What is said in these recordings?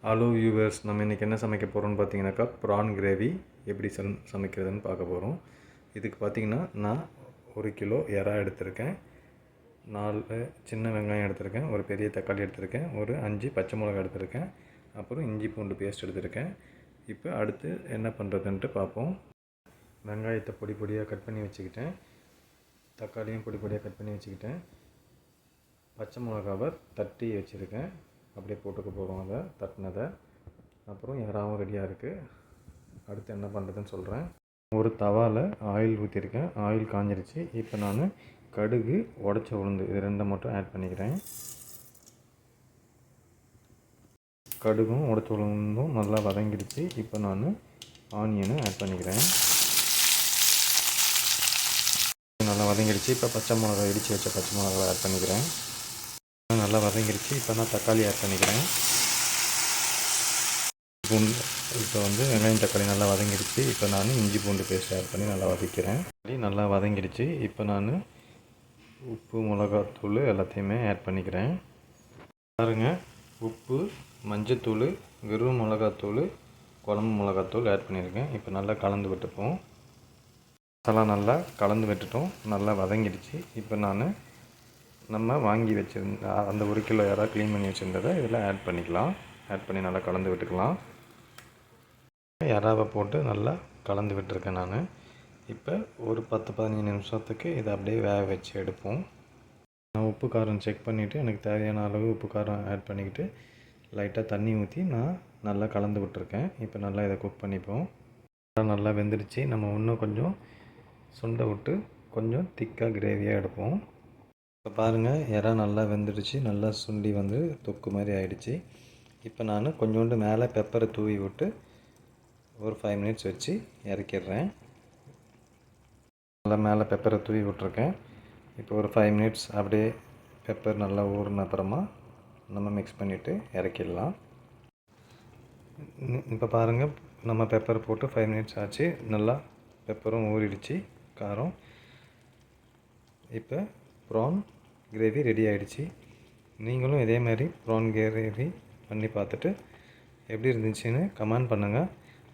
Hello viewers, நம்ம இன்றைக்கி என்ன சமைக்க போகிறோம்னு பார்த்தீங்கன்னாக்கா ப்ரான் கிரேவி எப்படி சமைக்கிறதுன்னு பார்க்க போகிறோம். இதுக்கு பார்த்திங்கன்னா நான் 1 கிலோ எறா எடுத்திருக்கேன், 4 சின்ன வெங்காயம் எடுத்திருக்கேன், ஒரு பெரிய தக்காளி எடுத்திருக்கேன், ஒரு 5 பச்சை மிளகாய் எடுத்திருக்கேன், அப்புறம் இஞ்சி பூண்டு பேஸ்ட் எடுத்திருக்கேன். இப்போ அடுத்து என்ன பண்ணுறதுன்ட்டு பார்ப்போம். வெங்காயத்தை பொடி பொடியாக கட் பண்ணி வச்சுக்கிட்டேன், தக்காளியும் பொடி பொடியாக கட் பண்ணி வச்சுக்கிட்டேன், பச்சை மிளகாவை தட்டி வச்சுருக்கேன், அப்படியே போட்டுக்க போகிறோம் அதை தட்டினதை. அப்புறம் எறாவும் ரெடியாக இருக்குது. அடுத்து என்ன பண்ணுறதுன்னு சொல்கிறேன். ஒரு தவாவில் ஆயில் ஊற்றிருக்கேன், ஆயில் காஞ்சிருச்சு. இப்போ நான் கடுகு, உடச்ச உளுந்து இது 2 மட்டும் ஆட் பண்ணிக்கிறேன். கடுகும் உடச்ச உளுந்தும் நல்லா வதங்கிடுச்சு. இப்போ நான் ஆனியனை ஆட் பண்ணிக்கிறேன். நல்லா வதங்கிடுச்சு. இப்போ பச்சை மிளகாய் இடித்து வச்ச பச்சை மிளகாய் ஆட் பண்ணிக்கிறேன். நல்லா வதங்கிடுச்சு. இப்போ நான் தக்காளி ஆட் பண்ணிக்கிறேன். இப்போ வெங்காயம் தக்காளி நல்லா வதங்கிடுச்சு. இப்போ நான் இஞ்சி பூண்டு பேஸ்ட் ஆட் பண்ணி நல்லா வதக்கிறேன். நல்லா வதங்கிடுச்சு. இப்போ நான் உப்பு, மிளகாத்தூள் எல்லாத்தையுமே ஆட் பண்ணிக்கிறேன். பாருங்கள், உப்பு, மஞ்சத்தூள், வெறும் மிளகாத்தூள், குழம்பு மிளகாத்தூள் ஆட் பண்ணியிருக்கேன். இப்போ நல்லா கலந்து விட்டுப்போம். மசாலா நல்லா கலந்து விட்டுட்டோம், நல்லா வதங்கிடுச்சு. இப்போ நம்ம வாங்கி வச்சுருந்த அந்த 1 கிலோ எறா க்ளீன் பண்ணி வச்சுருந்ததை இதில் ஆட் பண்ணிக்கலாம். ஆட் பண்ணி நல்லா கலந்து விட்டுக்கலாம். எறாவை போட்டு நல்லா கலந்து விட்டுருக்கேன் நான். இப்போ ஒரு 10-15 நிமிஷத்துக்கு இதை அப்படியே வேக வச்சு எடுப்போம். நான் உப்பு காரம் செக் பண்ணிவிட்டு எனக்கு தேவையான அளவு உப்பு காரம் ஆட் பண்ணிக்கிட்டு லைட்டாக தண்ணி ஊற்றி நான் நல்லா கலந்து விட்டுருக்கேன். இப்போ நல்லா இதை குக் பண்ணிப்போம். நல்லா வெந்துடுச்சு. நம்ம இன்னும் கொஞ்சம் சுண்டை விட்டு கொஞ்சம் திக்காக கிரேவியாக எடுப்போம். இப்போ பாருங்கள், எறா நல்லா வெந்துடுச்சு, நல்லா சுண்டி தொக்கு மாதிரி ஆகிடுச்சு. இப்போ நான் கொஞ்சோண்டு மேலே பெப்பரை தூவி விட்டு ஒரு 5 மினிட்ஸ் வச்சு இறக்கிடுறேன். நல்லா மேலே பெப்பரை தூவி விட்ருக்கேன். இப்போ ஒரு 5 மினிட்ஸ் அப்படியே பெப்பர் நல்லா ஊறின அப்புறமா நம்ம மிக்ஸ் பண்ணிவிட்டு இறக்கிடலாம். இப்போ பாருங்கள், நம்ம பெப்பர் போட்டு 5 மினிட்ஸ் ஆச்சு. நல்லா பெப்பரும் ஊறிடுச்சு, காரம். இப்போ ப்ரான் கிரேவி ரெடி ஆகிடுச்சு. நீங்களும் இதே மாதிரி ப்ரான் கிரேவி பண்ணி பார்த்துட்டு எப்படி இருந்துச்சுன்னு கமெண்ட் பண்ணுங்கள்.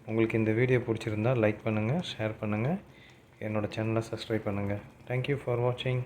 உங்களுக்கு இந்த வீடியோ பிடிச்சிருந்தால் லைக் பண்ணுங்கள், ஷேர் பண்ணுங்கள், என்னோடய சேனலை சப்ஸ்கிரைப் பண்ணுங்கள். தேங்க்யூ ஃபார் வாட்சிங்.